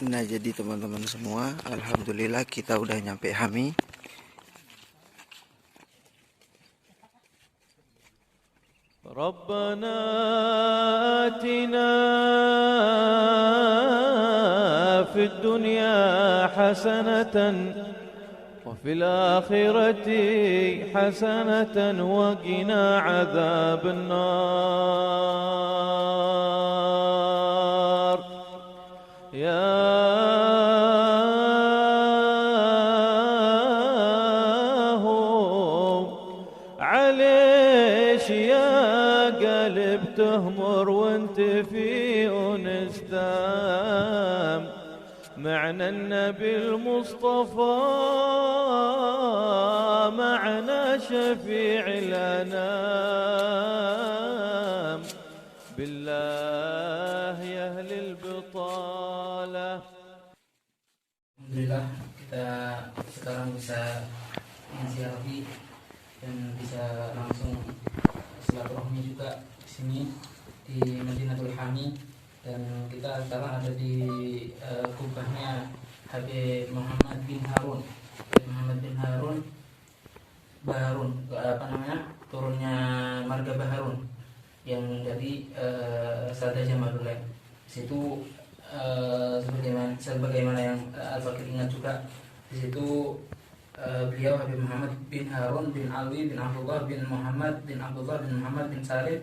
Nah jadi teman-teman semua, alhamdulillah kita udah nyampe Hami. Rabbana atina fid dunya hasanatan wa fil akhirati hasanatan wa qina adzaban nar. Ya تهمر وانت في أنس دام معنى النبي المصطفى معنى شفيع الأنام بالله يا أهل البطالة. Alhamdulillah kita sekarang bisa menziarahi dan bisa langsung silaturahmi juga sini di Madinatul Hami, dan kita sekarang ada di kubahnya Habib Muhammad bin Harun. Habib Muhammad bin Harun Baharun, turunnya marga Baharun yang dari Sada Jamalullah. Situ sebagaimana yang Al-Fakir ingat juga, di situ beliau Habib Muhammad bin Harun bin Ali bin Abdullah bin Muhammad bin Abdullah bin Muhammad bin Salim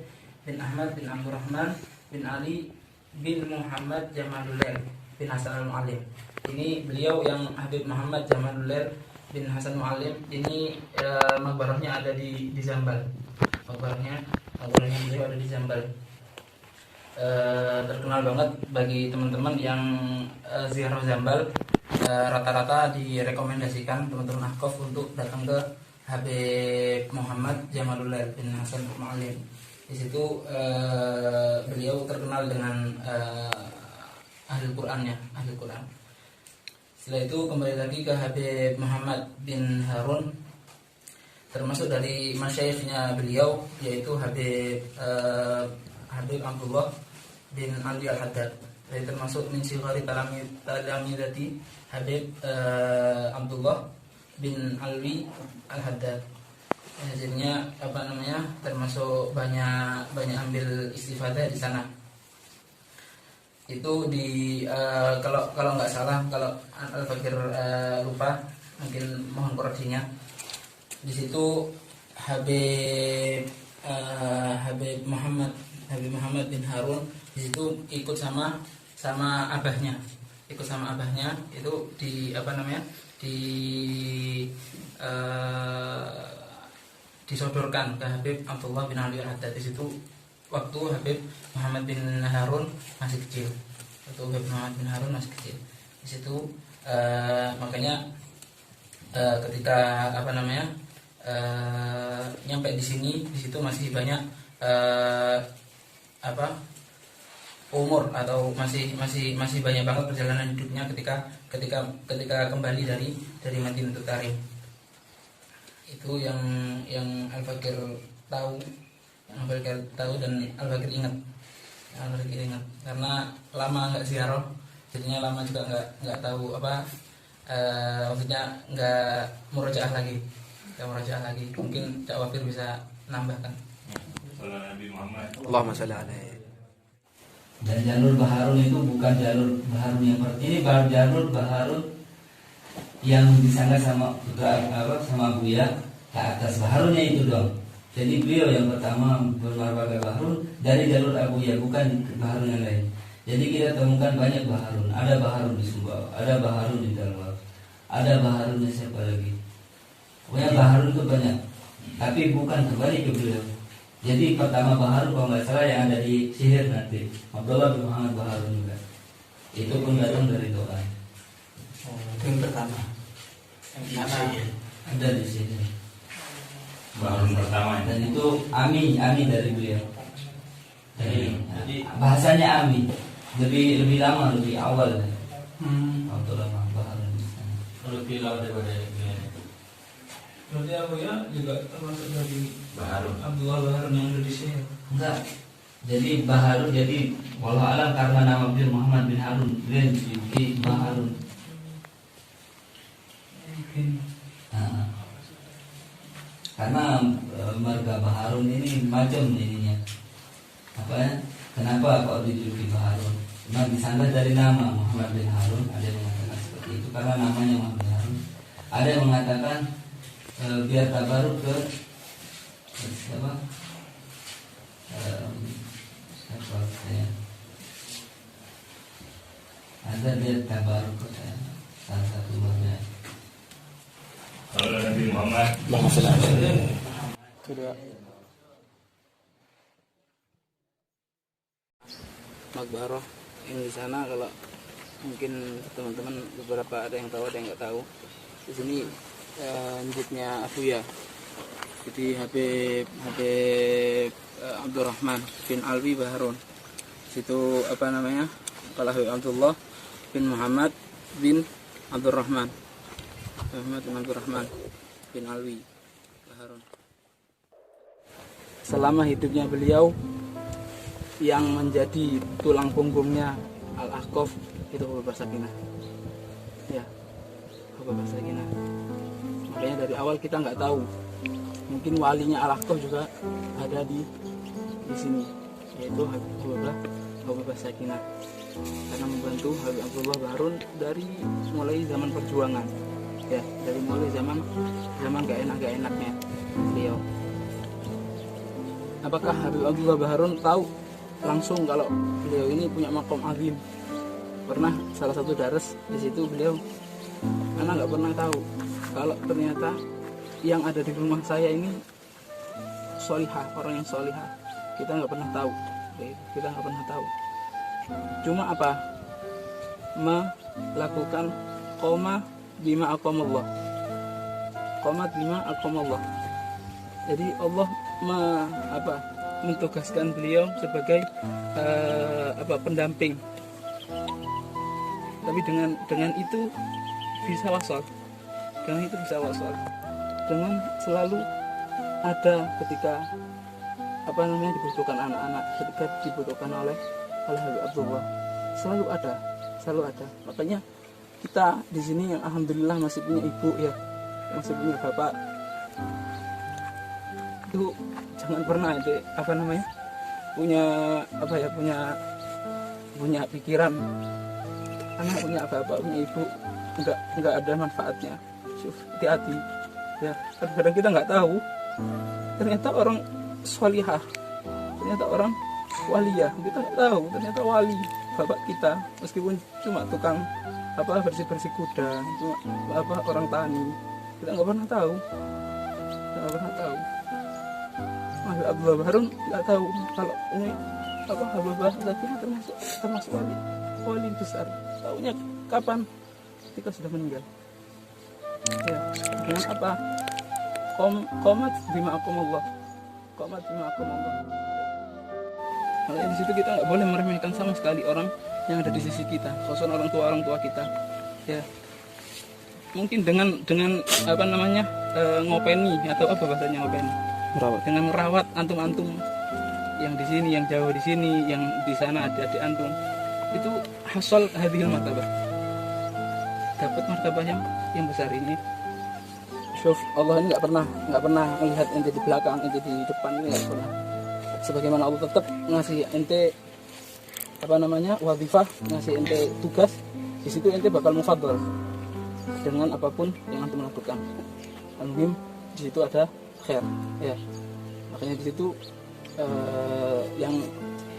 bin Ahmad bin Abdurrahman bin Ali bin Muhammad Jamalullail bin Hasan al-Muallim. Ini beliau yang Habib Muhammad Jamalullail bin Hasan al-Muallim ini makbarahnya ada di Zambal. Makbarahnya beliau ada di Zambal. Terkenal banget bagi teman-teman yang ziarah Zambal. Rata-rata direkomendasikan teman-teman Ahqaf untuk datang ke Habib Muhammad Jamalullail bin Hasan al-Muallim. Di situ beliau terkenal dengan ahli Qurannya, ahli Quran. Setelah itu kembali lagi ke Habib Muhammad bin Harun, termasuk dari masyayikhnya beliau yaitu Habib Abdullah bin Ali al-Haddad. Jadi termasuk min sighari talamidati Habib Abdullah bin Ali al-Haddad. Jadinya termasuk banyak ambil istifadah di sana. Itu di kalau nggak salah, kalau Al-Fakir lupa, mungkin mohon koreksinya. Di situ Habib Muhammad bin Harun di situ ikut sama abahnya. Ikut sama abahnya itu disodorkan ke Habib Abdullah bin Ali al-Haddad. Di situ waktu Habib Muhammad bin Harun masih kecil. Di situ makanya ketika nyampe di situ masih banyak umur atau masih banyak banget perjalanan hidupnya ketika kembali dari Madinatul Karim. Itu yang Al-Fakir tahu, dan Al-Fakir ingat. Karena lama nggak ziarah, jadinya lama juga nggak tahu maksudnya nggak murojaah lagi. Mungkin Cak Wafir bisa nambahkan. Allahumma shalli alaihi. Dan jalur Baharun itu bukan jalur Baharun yang ini, jalur Baharun yang disangka sama Buya ke atas. Baharunnya itu dong. Jadi beliau yang pertama bermarbaga Baharun dari jalur Abuya, bukan Baharun yang lain. Jadi kita temukan banyak Baharun. Ada Baharun di Sumbawa, ada Baharun di Dalwar, ada Baharunnya siapa lagi. Pokoknya Baharun itu banyak, tapi bukan kembali ke beliau. Jadi pertama Baharun kalau nggak salah yang ada di Sihir nanti, Abdullah bin Muhammad Baharun juga. Itu pun datang dari doa. Itu yang pertama. Yang Ada di sini. Baharun pertama. Dan itu Ami dari beliau. Jadi bahasanya Ami lebih lama, lebih awal. Abdullah bin Baharun. Lebih lama daripada ini. Berarti Abuya juga termasuk dari Baharun. Abdullah Baharun yang ada di sini. Enggak. Jadi Baharun, jadi wallahu alam karena nama beliau Muhammad bin Harun bin Baharun. Karena marga Baharun ini macam ininya. Apa ya? Kenapa kok dijuluki Baharun? Memang disangka dari nama Muhammad bin Harun, ada yang mengatakan seperti itu karena namanya Muhammad bin Harun. Ada yang mengatakan biar tabaruk ke siapa? Siapa saya? Ada biar tabaruk ke salah satu makna. Kalau Nabi Muhammad Makbaroh yang di sana, kalau mungkin teman-teman beberapa ada yang tahu, ada yang nggak tahu. Di sini masjidnya Abuya. Jadi Habib Abdurrahman bin Alwi Baharun. Situ apa namanya? Kalau Habib Abdullah bin Muhammad bin Abdurrahman. Muhammad bin Abdurrahman bin Alwi Baharun. Selama hidupnya beliau, yang menjadi tulang punggungnya Al-Ahqaf itu Abu Bakar Sakinah. Ya, Abu Bakar Sakinah. Makanya dari awal kita nggak tahu. Mungkin walinya Al-Ahqaf juga ada di sini, yaitu Abu Bakar Sakinah. Karena membantu Habib Abdullah Baharun dari mulai zaman perjuangan. Ya, dari mulai zaman nggak enaknya beliau. Apakah Habib Abdullah Baharun tahu langsung kalau beliau ini punya makom azim? Pernah salah satu daras di situ beliau, anak nggak pernah tahu kalau ternyata yang ada di rumah saya ini solihah, orang yang solihah. Kita nggak pernah tahu, Cuma apa? Melakukan qoma bima aqamallah. Jadi Allah mentugaskan beliau sebagai pendamping. Tapi dengan itu bisa wasal. Dengan selalu ada ketika dibutuhkan anak-anak, ketika dibutuhkan oleh Habib Abdullah, selalu ada. Makanya kita di sini yang alhamdulillah masih punya ibu ya, masih punya bapak, itu jangan pernah punya pikiran anak punya bapak, punya ibu enggak ada manfaatnya. Hati-hati ya, kadang-kadang kita nggak tahu ternyata orang sholihah, ternyata orang waliyah, kita nggak tahu ternyata wali bapak kita, meskipun cuma tukang bersih-bersih kuda, cuma orang tani, kita nggak pernah tahu. Habib Abdullah Baharun nggak tahu kalau ini Habib Baharun termasuk wali besar. Tahunya kapan? Ketika sudah meninggal. Ya, dengan apa? Qomat bima aqamallah. Kalau di situ kita nggak boleh meremehkan sama sekali orang yang ada di sisi kita, khususnya orang tua kita. Ya, mungkin dengan ngopeni atau apa bahasanya ngopeni? Dengan merawat antum-antum yang di sini, yang jauh di sini, yang di sana adik-adik antum, itu hasol hadhil martabah, dapat martabah yang besar ini. Syuf, Allah ini nggak pernah melihat ente di belakang, ente di depan, ini nggak pernah. Sebagaimana Allah tetap ngasih ente wadifah, ngasih ente tugas, di situ ente bakal mufaddal dengan apapun yang antum lakukan. Al-muhim di situ ada khair, ya. Makanya di situ yang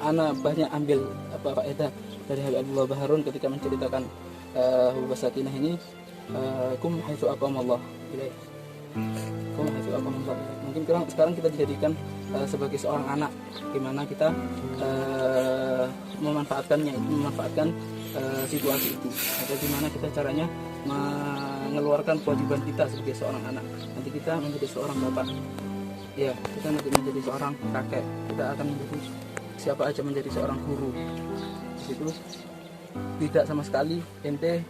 ana banyak ambil faedah dari Habib Abdullah Baharun ketika menceritakan Abu Sakinah ini, kum haitsu aqamallah ilaih. Mungkin sekarang kita dijadikan sebagai seorang anak, gimana kita memanfaatkan situasi itu, atau gimana kita caranya mengeluarkan kewajiban kita sebagai seorang anak. Nanti kita menjadi seorang bapak, ya, kita nanti menjadi seorang kakek, kita akan menjadi siapa aja, menjadi seorang guru. Di situ tidak sama sekali ente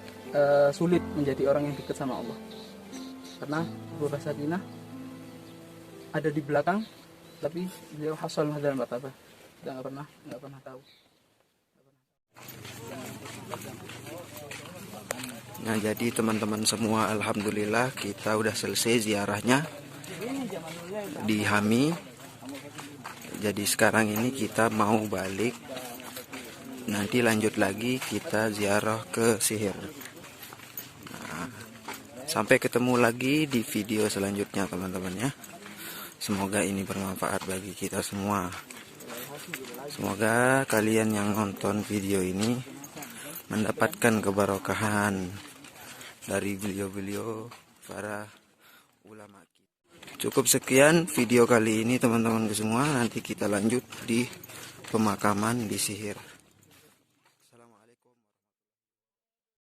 sulit menjadi orang yang dekat sama Allah, karena Abu Bakar Sakinah ada di belakang, tapi beliau hasal dalam martabah. nggak pernah tahu. Nah, jadi teman-teman semua, alhamdulillah kita udah selesai ziarahnya di Hami. Jadi sekarang ini kita mau balik, nanti lanjut lagi kita ziarah ke Sihir. Nah, sampai ketemu lagi di video selanjutnya teman-teman ya. Semoga ini bermanfaat bagi kita semua. Semoga kalian yang nonton video ini mendapatkan keberkahan dari beliau-beliau para ulama. Cukup sekian video kali ini teman-teman semua. Nanti kita lanjut di pemakaman di Sihir.